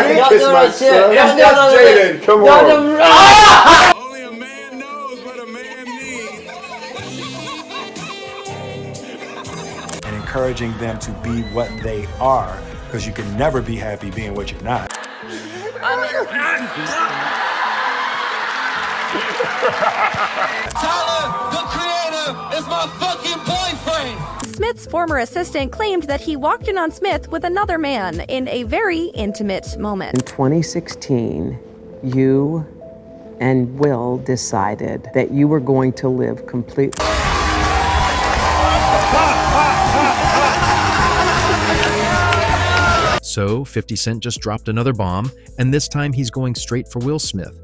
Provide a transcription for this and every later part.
can Y'all kiss doing my that shit. son. Y'all doing that shit. Jaden, come Y'all on. doing- Ah! Only a man knows what a man needs. And encouraging them to be what they are, because you can never be happy being what you're not. Tyler, the creator, is my fucking boyfriend. Smith's former assistant claimed that he walked in on Smith with another man in a very intimate moment. In 2016, you and Will decided that you were going to live completely. So 50 Cent just dropped another bomb, and this time he's going straight for Will Smith.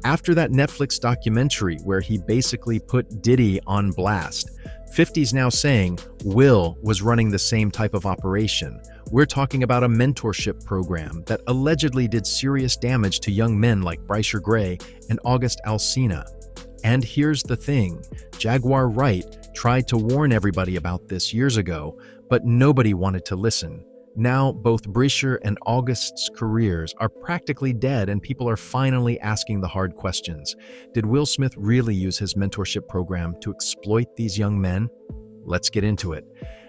After that Netflix documentary where he basically put Diddy on blast, 50's now saying Will was running the same type of operation. We're talking about a mentorship program that allegedly did serious damage to young men like Bryshere and August Alsina. And here's the thing, Jaguar Wright tried to warn everybody about this years ago, but nobody wanted to listen. Now, both Bryshere and August's careers are practically dead, and people are finally asking the hard questions. Did Will Smith really use his mentorship program to exploit these young men? Let's get into it.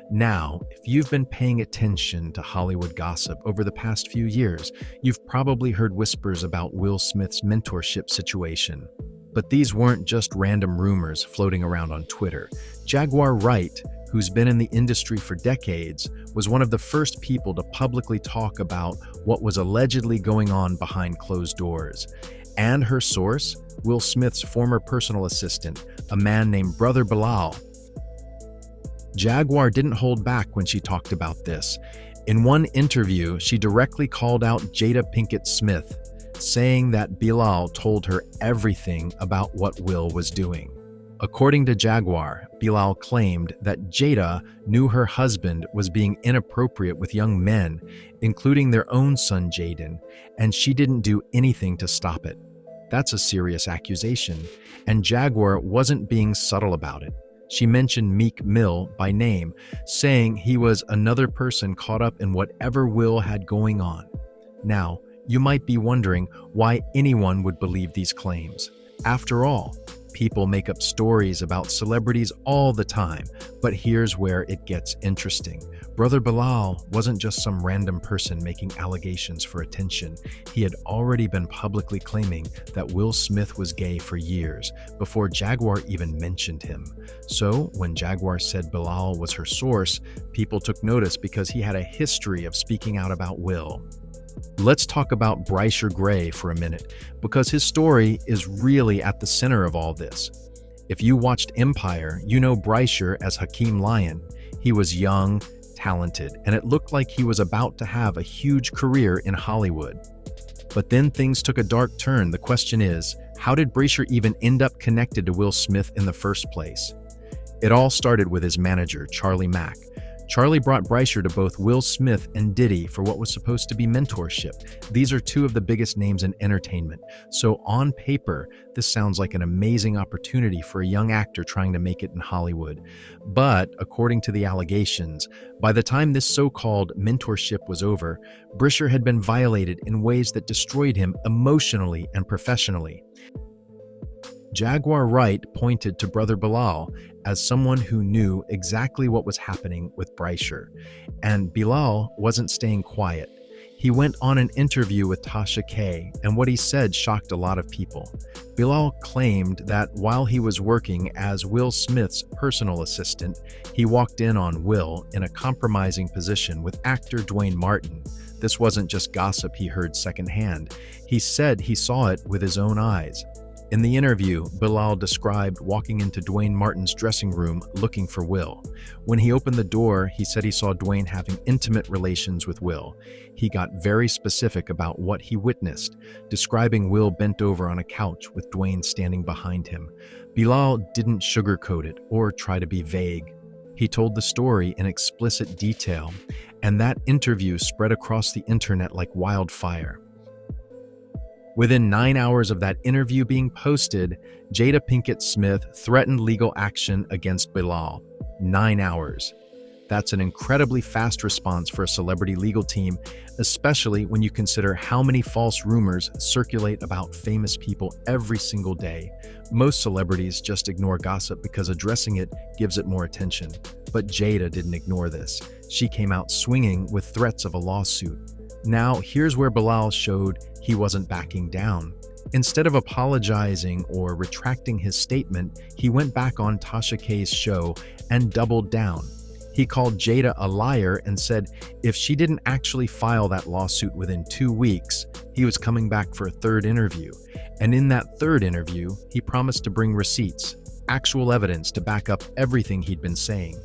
Now, if you've been paying attention to Hollywood gossip over the past few years, you've probably heard whispers about Will Smith's mentorship situation. But these weren't just random rumors floating around on Twitter. Jaguar Wright, who's been in the industry for decades, was one of the first people to publicly talk about what was allegedly going on behind closed doors. And her source, Will Smith's former personal assistant, a man named Brother Bilal. Jaguar didn't hold back when she talked about this. In one interview, she directly called out Jada Pinkett Smith, saying that Bilal told her everything about what Will was doing. According to Jaguar, Bilal claimed that Jada knew her husband was being inappropriate with young men, including their own son Jaden, and she didn't do anything to stop it. That's a serious accusation, and Jaguar wasn't being subtle about it. She mentioned Meek Mill by name, saying he was another person caught up in whatever Will had going on. Now, you might be wondering why anyone would believe these claims. After all, people make up stories about celebrities all the time, but here's where it gets interesting. Brother Bilal wasn't just some random person making allegations for attention. He had already been publicly claiming that Will Smith was gay for years, before Jaguar even mentioned him. So, when Jaguar said Bilal was her source, people took notice because he had a history of speaking out about Will. Let's talk about Bryshere for a minute, because his story is really at the center of all this. If you watched Empire, you know Bryshere as Hakeem Lyon. He was young, talented, and it looked like he was about to have a huge career in Hollywood. But then things took a dark turn. The question is, how did Bryshere even end up connected to Will Smith in the first place? It all started with his manager, Charlie Mack. Charlie brought Bryshere to both Will Smith and Diddy for what was supposed to be mentorship. These are two of the biggest names in entertainment. So on paper, this sounds like an amazing opportunity for a young actor trying to make it in Hollywood. But according to the allegations, by the time this so-called mentorship was over, Bryshere had been violated in ways that destroyed him emotionally and professionally. Jaguar Wright pointed to Brother Bilal as someone who knew exactly what was happening with Bryshere. And Bilal wasn't staying quiet. He went on an interview with Tasha K, and what he said shocked a lot of people. Bilal claimed that while he was working as Will Smith's personal assistant, he walked in on Will in a compromising position with actor Dwayne Martin. This wasn't just gossip he heard secondhand. He said he saw it with his own eyes. In the interview, Bilal described walking into Dwayne Martin's dressing room looking for Will. When he opened the door, he said he saw Dwayne having intimate relations with Will. He got very specific about what he witnessed, describing Will bent over on a couch with Dwayne standing behind him. Bilal didn't sugarcoat it or try to be vague. He told the story in explicit detail, and that interview spread across the internet like wildfire. Within 9 hours of that interview being posted, Jada Pinkett Smith threatened legal action against Bilal. 9 hours. That's an incredibly fast response for a celebrity legal team, especially when you consider how many false rumors circulate about famous people every single day. Most celebrities just ignore gossip because addressing it gives it more attention. But Jada didn't ignore this. She came out swinging with threats of a lawsuit. Now, here's where Bilal showed he wasn't backing down. Instead of apologizing or retracting his statement, he went back on Tasha K's show and doubled down. He called Jada a liar and said if she didn't actually file that lawsuit within 2 weeks, he was coming back for a third interview. And in that third interview, he promised to bring receipts, actual evidence to back up everything he'd been saying.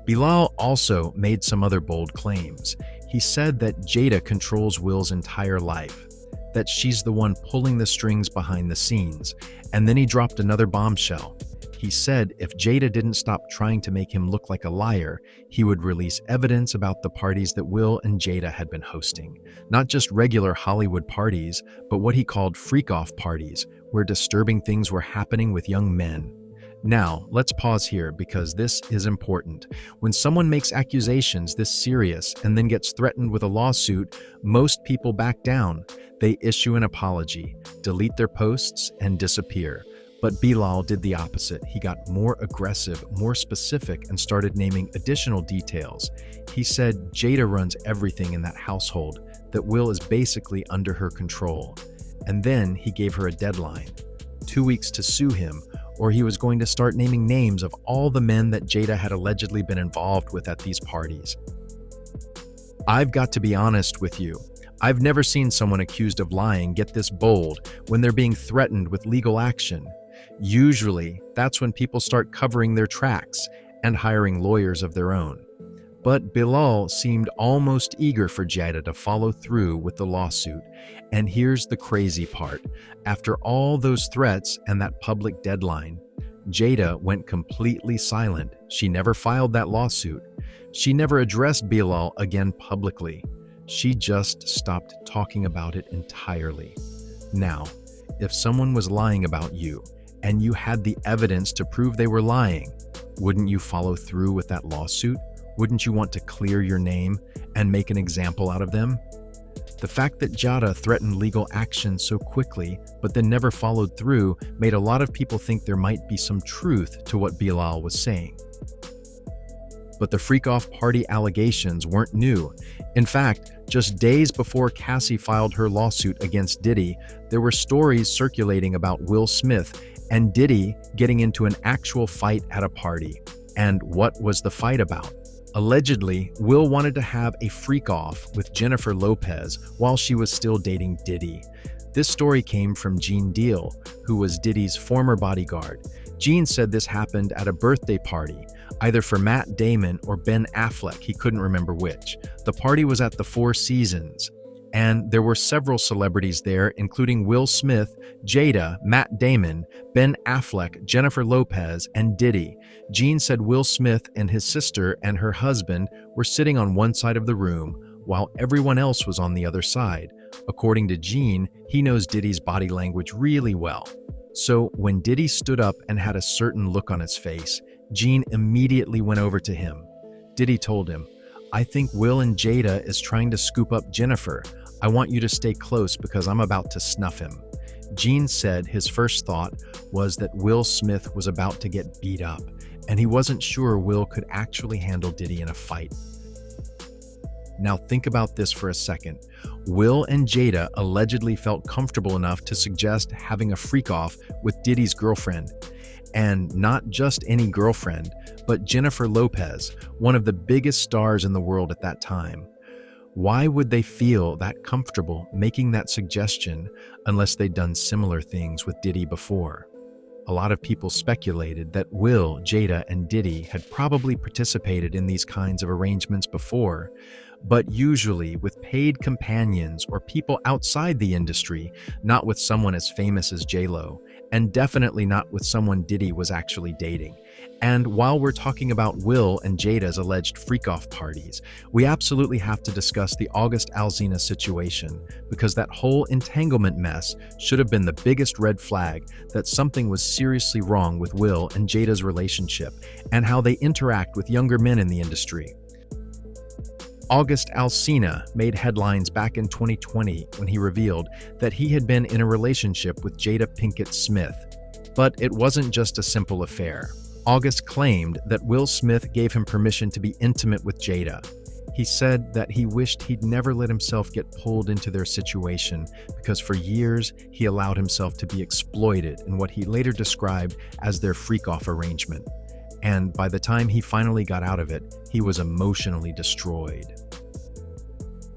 Bilal also made some other bold claims. He said that Jada controls Will's entire life, that she's the one pulling the strings behind the scenes, and then he dropped another bombshell. He said if Jada didn't stop trying to make him look like a liar, he would release evidence about the parties that Will and Jada had been hosting. Not just regular Hollywood parties, but what he called freak-off parties, where disturbing things were happening with young men. Now, let's pause here because this is important. When someone makes accusations this serious and then gets threatened with a lawsuit, most people back down. They issue an apology, delete their posts, and disappear. But Bilal did the opposite. He got more aggressive, more specific, and started naming additional details. He said Jada runs everything in that household, that Will is basically under her control. And then he gave her a deadline, 2 weeks to sue him, or he was going to start naming names of all the men that Jada had allegedly been involved with at these parties. I've got to be honest with you. I've never seen someone accused of lying get this bold when they're being threatened with legal action. Usually, that's when people start covering their tracks and hiring lawyers of their own. But Bilal seemed almost eager for Jada to follow through with the lawsuit. And here's the crazy part. After all those threats and that public deadline, Jada went completely silent. She never filed that lawsuit. She never addressed Bilal again publicly. She just stopped talking about it entirely. Now, if someone was lying about you, and you had the evidence to prove they were lying, wouldn't you follow through with that lawsuit? Wouldn't you want to clear your name and make an example out of them? The fact that Jada threatened legal action so quickly, but then never followed through, made a lot of people think there might be some truth to what Bilal was saying. But the freak-off party allegations weren't new. In fact, just days before Cassie filed her lawsuit against Diddy, there were stories circulating about Will Smith and Diddy getting into an actual fight at a party. And what was the fight about? Allegedly, Will wanted to have a freak-off with Jennifer Lopez while she was still dating Diddy. This story came from Gene Deal, who was Diddy's former bodyguard. Gene said this happened at a birthday party, either for Matt Damon or Ben Affleck, he couldn't remember which. The party was at the Four Seasons, and there were several celebrities there, including Will Smith, Jada, Matt Damon, Ben Affleck, Jennifer Lopez, and Diddy. Gene said Will Smith and his sister and her husband were sitting on one side of the room, while everyone else was on the other side. According to Gene, he knows Diddy's body language really well. So when Diddy stood up and had a certain look on his face, Gene immediately went over to him. Diddy told him, "I think Will and Jada is trying to scoop up Jennifer. I want you to stay close because I'm about to snuff him." Gene said his first thought was that Will Smith was about to get beat up, and he wasn't sure Will could actually handle Diddy in a fight. Now think about this for a second. Will and Jada allegedly felt comfortable enough to suggest having a freak-off with Diddy's girlfriend. And not just any girlfriend, but Jennifer Lopez, one of the biggest stars in the world at that time. Why would they feel that comfortable making that suggestion unless they'd done similar things with Diddy before? A lot of people speculated that Will, Jada, and Diddy had probably participated in these kinds of arrangements before, but usually with paid companions or people outside the industry, not with someone as famous as J-Lo. and definitely not with someone Diddy was actually dating. And while we're talking about Will and Jada's alleged freak-off parties, we absolutely have to discuss the August-Alsina situation, because that whole entanglement mess should have been the biggest red flag that something was seriously wrong with Will and Jada's relationship and how they interact with younger men in the industry. August Alsina made headlines back in 2020 when he revealed that he had been in a relationship with Jada Pinkett Smith. But it wasn't just a simple affair. August claimed that Will Smith gave him permission to be intimate with Jada. He said that he wished he'd never let himself get pulled into their situation because for years he allowed himself to be exploited in what he later described as their freak-off arrangement. And by the time he finally got out of it, he was emotionally destroyed.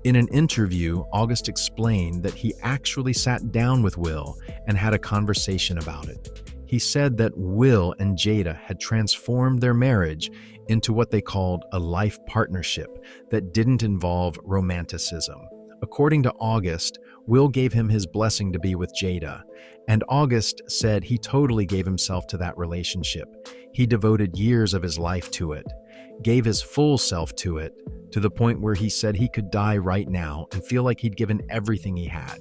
In an interview, August explained that he actually sat down with Will and had a conversation about it. He said that Will and Jada had transformed their marriage into what they called a life partnership that didn't involve romanticism. According to August, Will gave him his blessing to be with Jada, and August said he totally gave himself to that relationship. He devoted years of his life to it, gave his full self to it, to the point where he said he could die right now and feel like he'd given everything he had.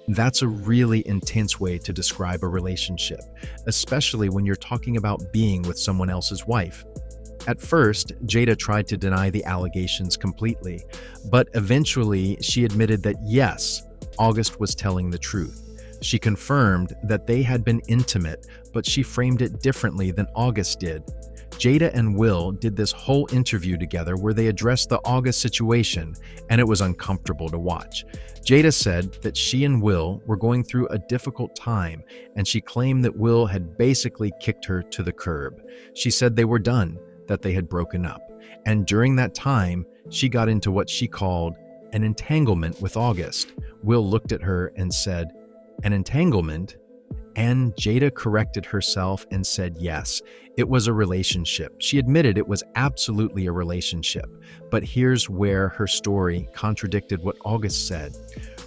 That's a really intense way to describe a relationship, especially when you're talking about being with someone else's wife. At first, Jada tried to deny the allegations completely, but eventually she admitted that yes, August was telling the truth. She confirmed that they had been intimate, but she framed it differently than August did. Jada and Will did this whole interview together where they addressed the August situation, and it was uncomfortable to watch. Jada said that she and Will were going through a difficult time, and she claimed that Will had basically kicked her to the curb. She said they were done, that they had broken up, and during that time, she got into what she called an entanglement with August. Will looked at her and said, "An entanglement?" And Jada corrected herself and said yes, it was a relationship. She admitted it was absolutely a relationship. But here's where her story contradicted what August said.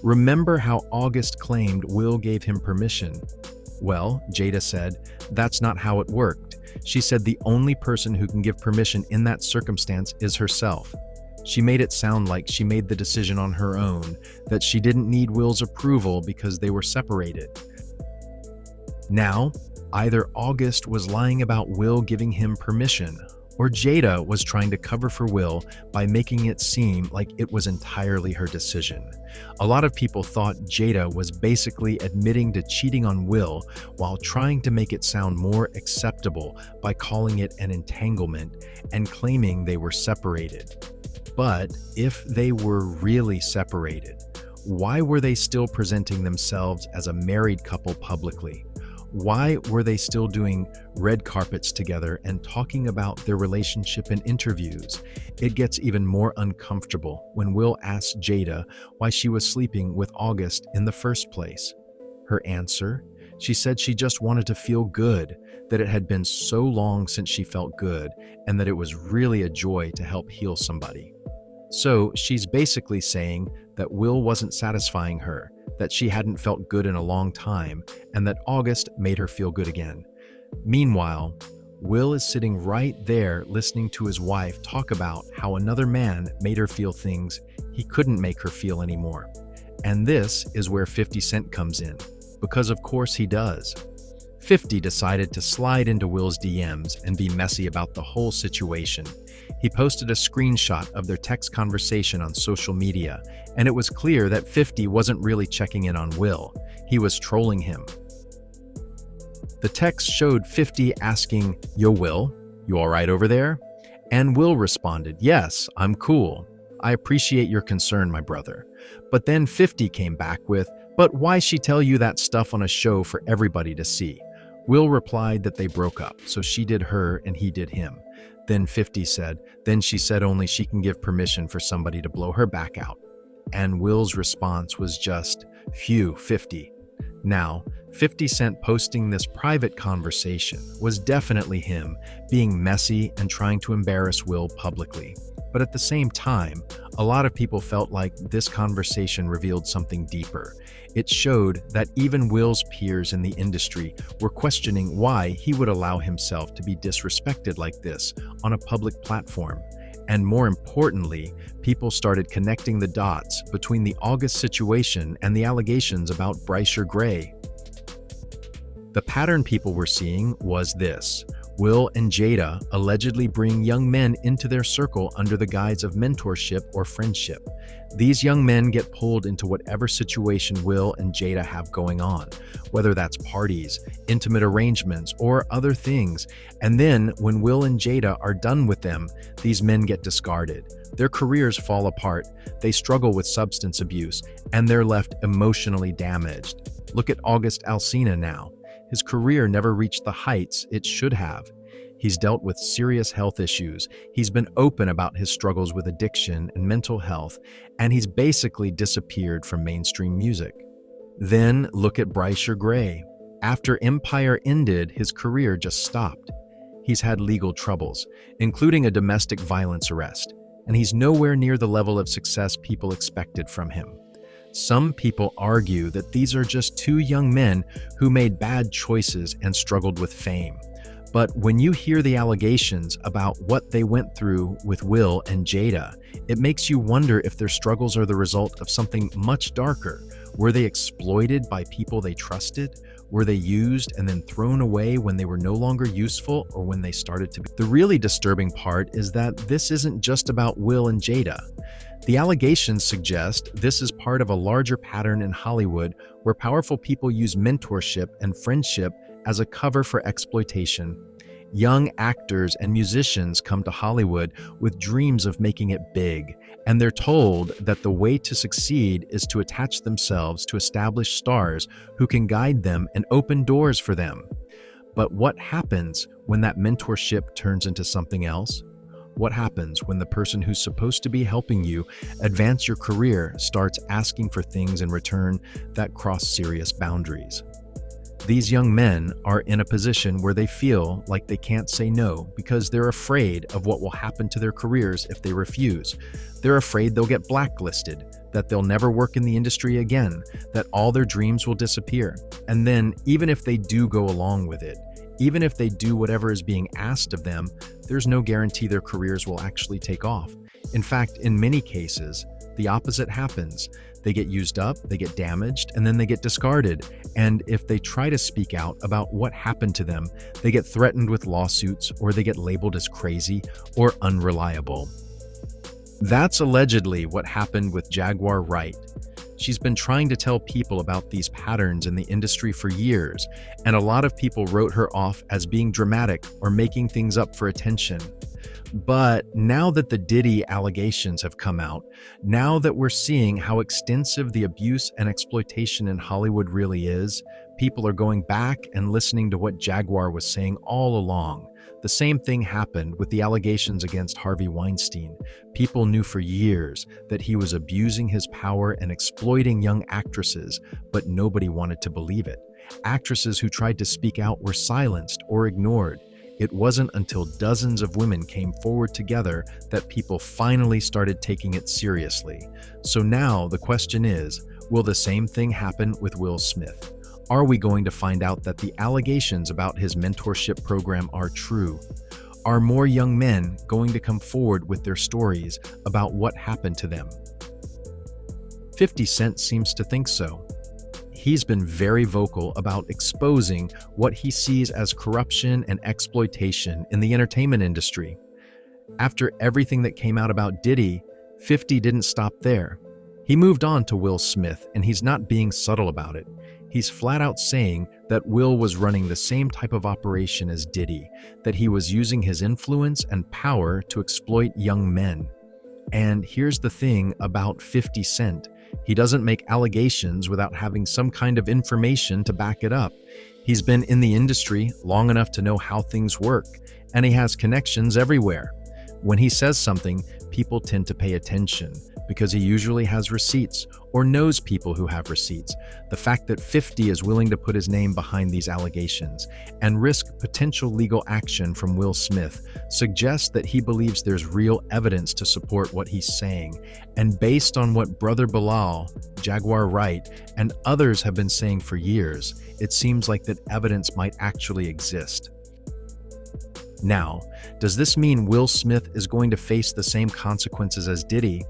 Remember how August claimed Will gave him permission? Well, Jada said, that's not how it worked. She said the only person who can give permission in that circumstance is herself. She made it sound like she made the decision on her own, that she didn't need Will's approval because they were separated. Now, either August was lying about Will giving him permission, or Jada was trying to cover for Will by making it seem like it was entirely her decision. A lot of people thought Jada was basically admitting to cheating on Will while trying to make it sound more acceptable by calling it an entanglement and claiming they were separated. But if they were really separated, why were they still presenting themselves as a married couple publicly? Why were they still doing red carpets together and talking about their relationship in interviews? It gets even more uncomfortable when Will asked Jada why she was sleeping with August in the first place. Her answer? She said she just wanted to feel good, that it had been so long since she felt good, and that it was really a joy to help heal somebody. So she's basically saying that Will wasn't satisfying her, that she hadn't felt good in a long time, and that August made her feel good again. Meanwhile, Will is sitting right there listening to his wife talk about how another man made her feel things he couldn't make her feel anymore. And this is where 50 Cent comes in, because of course he does. 50 decided to slide into Will's DMs and be messy about the whole situation. He posted a screenshot of their text conversation on social media, and it was clear that 50 wasn't really checking in on Will. He was trolling him. The text showed 50 asking, "Yo, Will, you all right over there?" And Will responded, "Yes, I'm cool. I appreciate your concern, my brother." But then 50 came back with, "But why she tell you that stuff on a show for everybody to see?" Will replied that they broke up, so she did her and he did him. Then 50 said, then she said only she can give permission for somebody to blow her back out. And Will's response was just, "Phew, 50. Now, 50 Cent posting this private conversation was definitely him being messy and trying to embarrass Will publicly. But at the same time, a lot of people felt like this conversation revealed something deeper. It showed that even Will's peers in the industry were questioning why he would allow himself to be disrespected like this on a public platform. And more importantly, people started connecting the dots between the August situation and the allegations about Bryshere Gray. The pattern people were seeing was this: Will and Jada allegedly bring young men into their circle under the guise of mentorship or friendship. These young men get pulled into whatever situation Will and Jada have going on, whether that's parties, intimate arrangements, or other things. And then, when Will and Jada are done with them, these men get discarded. Their careers fall apart, they struggle with substance abuse, and they're left emotionally damaged. Look at August Alsina now. His career never reached the heights it should have. He's dealt with serious health issues, he's been open about his struggles with addiction and mental health, and he's basically disappeared from mainstream music. Then look at Bryshere Gray. After Empire ended, his career just stopped. He's had legal troubles, including a domestic violence arrest, and he's nowhere near the level of success people expected from him. Some people argue that these are just two young men who made bad choices and struggled with fame. But when you hear the allegations about what they went through with Will and Jada, it makes you wonder if their struggles are the result of something much darker. Were they exploited by people they trusted? Were they used and then thrown away when they were no longer useful, or when they started to be? The really disturbing part is that this isn't just about Will and Jada. The allegations suggest this is part of a larger pattern in Hollywood where powerful people use mentorship and friendship as a cover for exploitation. Young actors and musicians come to Hollywood with dreams of making it big, and they're told that the way to succeed is to attach themselves to established stars who can guide them and open doors for them. But what happens when that mentorship turns into something else? What happens when the person who's supposed to be helping you advance your career starts asking for things in return that cross serious boundaries? These young men are in a position where they feel like they can't say no because they're afraid of what will happen to their careers if they refuse. They're afraid they'll get blacklisted, that they'll never work in the industry again, that all their dreams will disappear. And then, even if they do go along with it, even if they do whatever is being asked of them, there's no guarantee their careers will actually take off. In fact, in many cases, the opposite happens. They get used up, they get damaged, and then they get discarded. And if they try to speak out about what happened to them, they get threatened with lawsuits, or they get labeled as crazy or unreliable. That's allegedly what happened with Jaguar Wright. She's been trying to tell people about these patterns in the industry for years, and a lot of people wrote her off as being dramatic or making things up for attention. But now that the Diddy allegations have come out, now that we're seeing how extensive the abuse and exploitation in Hollywood really is, people are going back and listening to what Jaguar was saying all along. The same thing happened with the allegations against Harvey Weinstein. People knew for years that he was abusing his power and exploiting young actresses, but nobody wanted to believe it. Actresses who tried to speak out were silenced or ignored. It wasn't until dozens of women came forward together that people finally started taking it seriously. So now the question is, will the same thing happen with Will Smith? Are we going to find out that the allegations about his mentorship program are true? Are more young men going to come forward with their stories about what happened to them? 50 Cent seems to think so. He's been very vocal about exposing what he sees as corruption and exploitation in the entertainment industry. After everything that came out about Diddy, 50 didn't stop there. He moved on to Will Smith, and he's not being subtle about it. He's flat out saying that Will was running the same type of operation as Diddy, that he was using his influence and power to exploit young men. And here's the thing about 50 Cent. He doesn't make allegations without having some kind of information to back it up. He's been in the industry long enough to know how things work, and he has connections everywhere. When he says something, people tend to pay attention. because he usually has receipts or knows people who have receipts. The fact that 50 is willing to put his name behind these allegations and risk potential legal action from Will Smith suggests that he believes there's real evidence to support what he's saying. And based on what Brother Bilal, Jaguar Wright, and others have been saying for years, it seems like that evidence might actually exist. Now, does this mean Will Smith is going to face the same consequences as Diddy?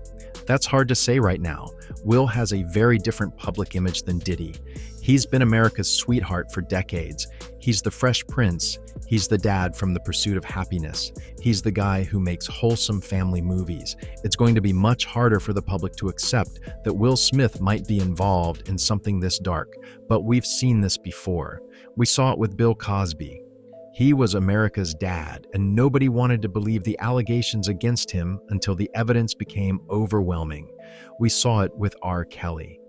That's hard to say right now. Will has a very different public image than Diddy. He's been America's sweetheart for decades. He's the Fresh Prince. He's the dad from The Pursuit of Happiness. He's the guy who makes wholesome family movies. It's going to be much harder for the public to accept that Will Smith might be involved in something this dark, but we've seen this before. We saw it with Bill Cosby. He was America's dad, and nobody wanted to believe the allegations against him until the evidence became overwhelming. We saw it with R. Kelly.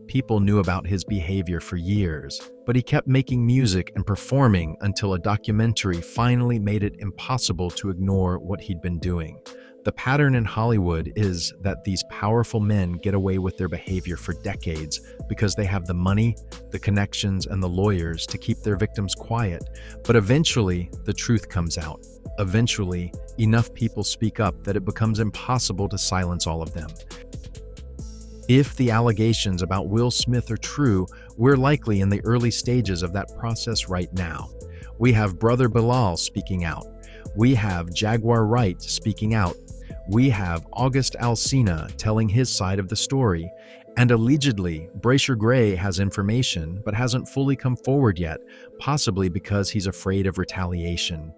People knew about his behavior for years, but he kept making music and performing until a documentary finally made it impossible to ignore what he'd been doing. The pattern in Hollywood is that these powerful men get away with their behavior for decades because they have the money, the connections, and the lawyers to keep their victims quiet. But eventually, the truth comes out. Eventually, enough people speak up that it becomes impossible to silence all of them. If the allegations about Will Smith are true, we're likely in the early stages of that process right now. We have Brother Bilal speaking out. We have Jaguar Wright speaking out. We have August Alsina telling his side of the story. And allegedly, Bryshere has information but hasn't fully come forward yet, possibly because he's afraid of retaliation.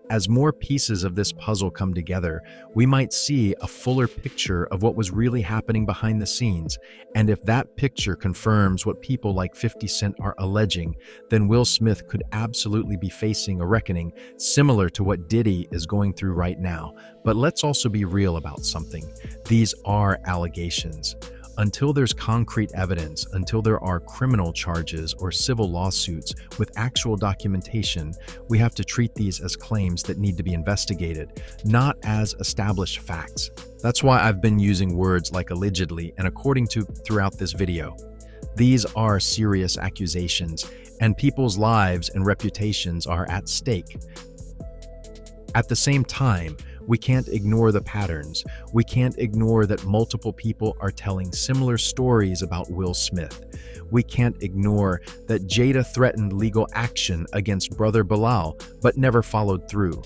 As more pieces of this puzzle come together, we might see a fuller picture of what was really happening behind the scenes. And if that picture confirms what people like 50 Cent are alleging, then Will Smith could absolutely be facing a reckoning similar to what Diddy is going through right now. But let's also be real about something. These are allegations. Until there's concrete evidence, until there are criminal charges or civil lawsuits with actual documentation, we have to treat these as claims that need to be investigated, not as established facts. That's why I've been using words like allegedly and according to throughout this video. These are serious accusations, and people's lives and reputations are at stake. At the same time, we can't ignore the patterns. We can't ignore that multiple people are telling similar stories about Will Smith. We can't ignore that Jada threatened legal action against Brother Bilal, but never followed through.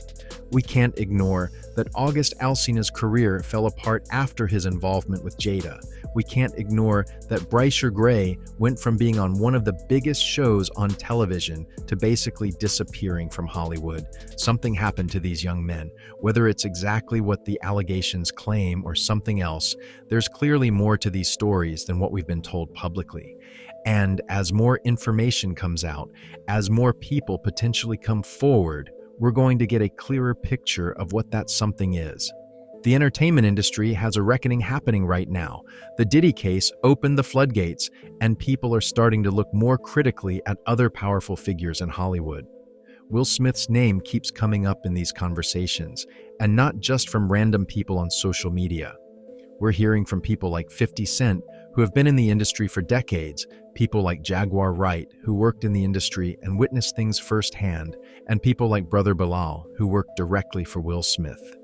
We can't ignore that August Alsina's career fell apart after his involvement with Jada. We can't ignore that Bryshere went from being on one of the biggest shows on television to basically disappearing from Hollywood. Something happened to these young men. Whether it's exactly what the allegations claim or something else, there's clearly more to these stories than what we've been told publicly. And as more information comes out, as more people potentially come forward, we're going to get a clearer picture of what that something is. The entertainment industry has a reckoning happening right now. The Diddy case opened the floodgates, and people are starting to look more critically at other powerful figures in Hollywood. Will Smith's name keeps coming up in these conversations, and not just from random people on social media. We're hearing from people like 50 Cent, who have been in the industry for decades, people like Jaguar Wright, who worked in the industry and witnessed things firsthand, and people like Brother Bilal, who worked directly for Will Smith.